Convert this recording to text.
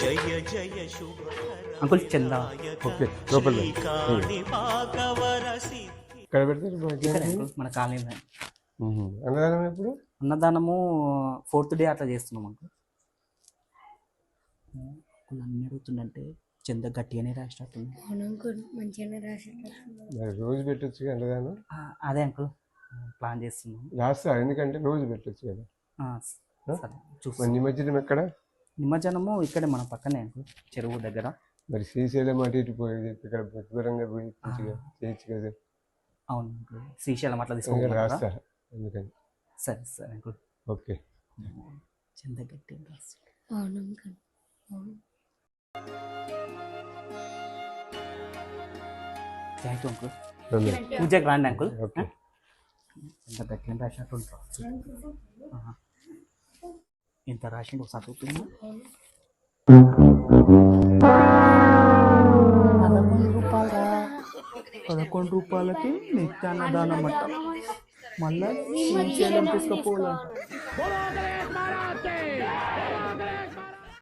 జయ జయ శుభ అంకుల్ చందా ఓకే లోపల ఇక్కడ పెడతారు ఇక్కడే అంకుల్ మన కాలనీ అన్నదానం ఎప్పుడు అన్నదానము 4th డే అట్లా చేస్తున్నాం అంకుల్. అన్ని అడుగుతుందంటే చంద గట్టిగానే రాసేటట్టుంది. మరి రోజు పెట్టచ్చు అన్నదానం. అదే అంకుల్ ప్లాన్ చేస్తున్నాం. రాస్తా ఎందుకంటే రోజు పెట్టచ్చు కదా. సరే చూస్తాం. నిమజ్జనం ఎక్కడ? నిమజ్జనము ఇక్కడే మన పక్కనే అంకుల్ చెరువు దగ్గర. మరి శ్రీశైలం అటు ఇటు పోయేది ఇక్కడ దూరంగా పోయి చేయొచ్చు కదా. అవును అంకుల్ శ్రీశైలం అట్లా తీసుకోవాలి రాస్తా ఎందుకని. సరే సరే అంకుల్. ఓకే చంద గట్టి రాసి థ్యాంక్ యూ అంకుల్. పూజకి రాండి అంకుల్. ఓకే ఇంత గట్టిగా రాసినట్టు ఉంటారు. ఇంత రాసిండు ఒకసారి చూపించు. 11 రూపాయలకి నిత్యాన్నదానం అంట. మళ్ళా తీసుకుపోవాలంట.